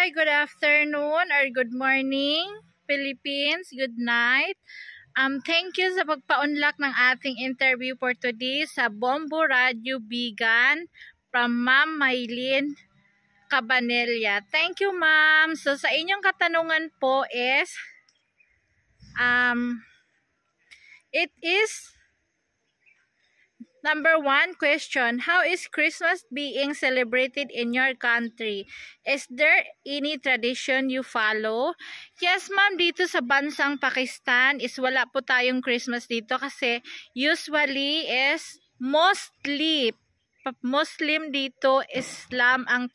Hi, good afternoon or good morning, Philippines. Good night. Thank you sa pagpa-unlock ng ating interview for today sa Bombo Radio Bigan from Ma'am Maylin Cabanilla. Thank you, ma'am. So, sa inyong katanungan po is, it is number 1 question, how is Christmas being celebrated in your country? Is there any tradition you follow? Yes, ma'am, dito sa bansang Pakistan is wala po tayong Christmas dito kasi usually is mostly Muslim dito, Islam ang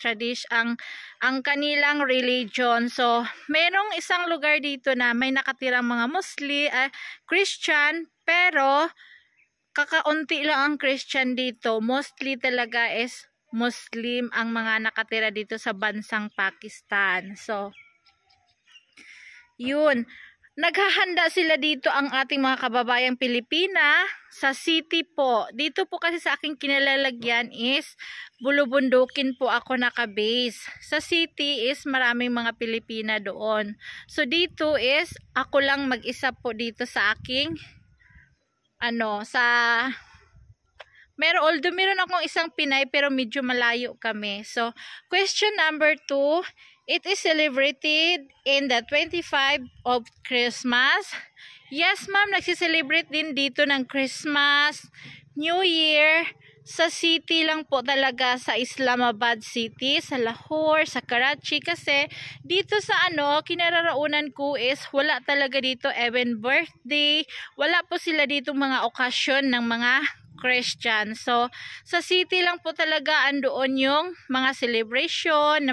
ang kanilang religion. So, merong isang lugar dito na may nakatirang mga Christian, pero kakaunti lang ang Christian dito. Mostly talaga is Muslim ang mga nakatira dito sa bansang Pakistan. So, yun. Naghahanda sila dito ang ating mga kababayang Pilipina sa city po. Dito po kasi sa aking kinalalagyan is Bulubundukin po ako naka-base. Sa city is maraming mga Pilipina doon. So, dito is ako lang mag-isa po dito sa aking although meron akong isang Pinay pero medyo malayo kami. So, question number 2, it is celebrated in the 25th of Christmas. Yes, ma'am, nagsiselebrate din dito ng Christmas, New Year, sa city lang po talaga, sa Islamabad City, sa Lahore, sa Karachi, kasi dito sa kinararaunan ko is wala talaga dito even birthday, wala po sila dito mga okasyon ng mga Christian. So, sa city lang po talaga andoon yung mga celebration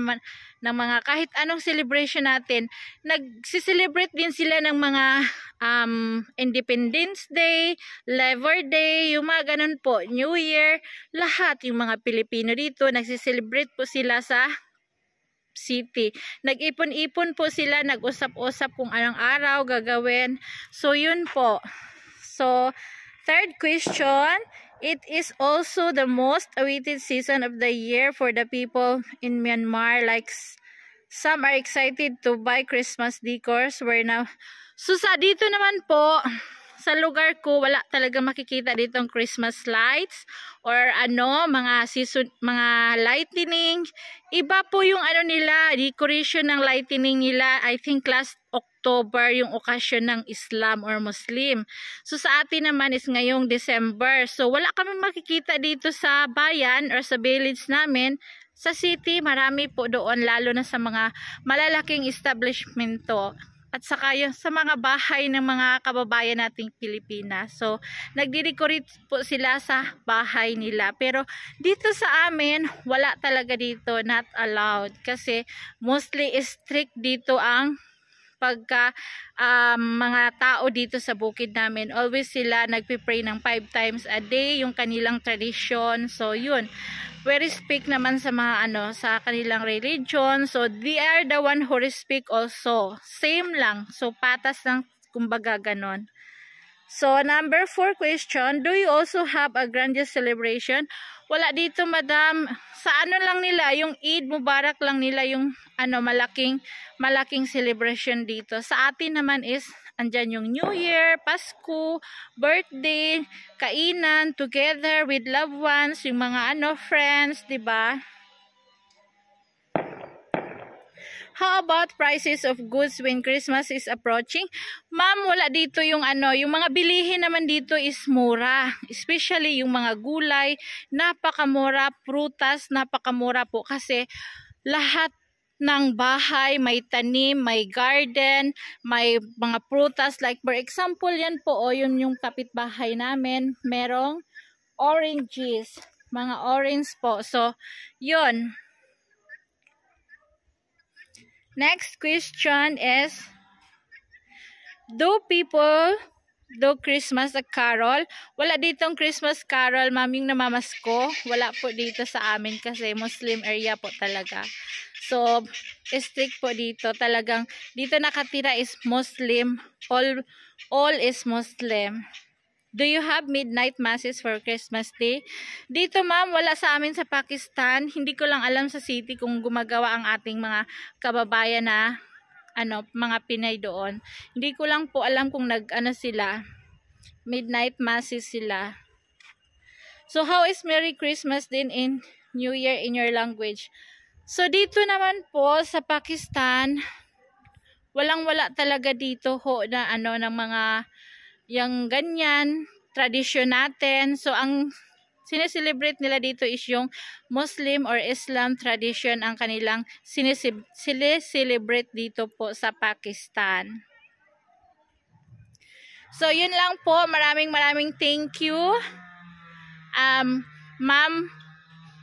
ng mga kahit anong celebration natin. Nagsiselebrate din sila ng mga Independence Day, Labor Day, yung mga ganun po, New Year, lahat yung mga Pilipino dito, nagsiselebrate po sila sa city. Nag-ipon-ipon po sila, nag-usap-usap kung anong araw gagawin. So, yun po. So, third question, it is also the most awaited season of the year for the people in Myanmar. Like, some are excited to buy Christmas decors. So, sa dito naman po, sa lugar ko, wala talaga makikita ditong Christmas lights or mga lightning. Iba po yung nila, decoration ng lightning nila. I think last October yung okasyon ng Islam or Muslim. So, sa atin naman is ngayong December. So, wala kami makikita dito sa bayan or sa village namin. Sa city, marami po doon, lalo na sa mga malalaking establishmento. At saka yung sa mga bahay ng mga kababayan nating Pilipinas. So, nagdi-decorate po sila sa bahay nila. Pero dito sa amin, wala talaga dito, not allowed. Kasi mostly strict dito ang mga tao dito sa bukid namin. Always sila nagpipray ng 5 times a day, yung kanilang tradition. So, yun. We respect naman sa mga sa kanilang religion. So, they are the one who respect also. Same lang. So, patas lang, kumbaga ganon. So, number 4 question, do you also have a grandiose celebration? Wala dito, madam. Sa lang nila, yung Eid Mubarak lang nila yung malaking celebration dito. Sa atin naman is andyan yung New Year, Pasko, birthday, kainan together with loved ones, yung mga friends, 'di ba? How about prices of goods when Christmas is approaching? Ma'am, wala dito yung yung mga bilihin naman dito is mura. Especially yung mga gulay, napakamura, prutas, napakamura po kasi lahat ng bahay, may tanim, may garden, may mga prutas. Like for example, yan po, yun yung kapitbahay namin. Merong oranges, mga orange po. So, yun. Next question is, do people do Christmas carol? Wala ditong Christmas carol, ma'am, yung namamasko. Wala po dito sa amin kasi Muslim area po talaga. So, strict po dito. Talagang, dito nakatira is Muslim. All is Muslim. Do you have midnight masses for Christmas Day? Dito ma'am, wala sa amin sa Pakistan. Hindi ko lang alam sa city kung gumagawa ang ating mga kababayan na mga Pinay doon. Hindi ko lang po alam kung sila. Midnight masses sila. So how is Merry Christmas din in New Year in your language? So dito naman po sa Pakistan, walang-wala talaga dito ho na ng mga yung ganyan, tradisyon natin. So, ang sineselebrate nila dito is yung Muslim or Islam tradition ang kanilang sineselebrate dito po sa Pakistan. So, yun lang po. Maraming thank you. Ma'am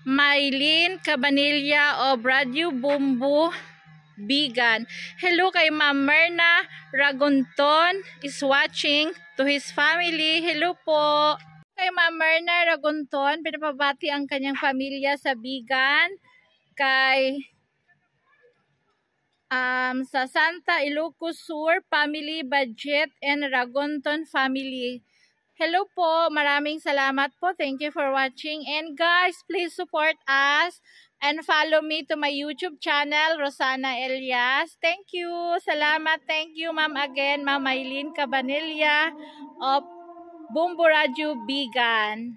Maylene Cabanilla of Radio Bumbu Bigan. Hello kay Ma'am Myrna Ragunton is watching to his family. Hello po. Kay Ma'am Myrna Ragunton, pinapabati ang kanyang pamilya sa Bigan. Kay sa Santa Ilocos Sur family, Budget and Ragunton family. Hello po. Maraming salamat po. Thank you for watching. And guys, please support us. And follow me to my YouTube channel, Rosana Elias. Thank you. Salamat. Thank you, ma'am, again. Ma'am Maylene Cabanilla of Bumbu Radio Bigan.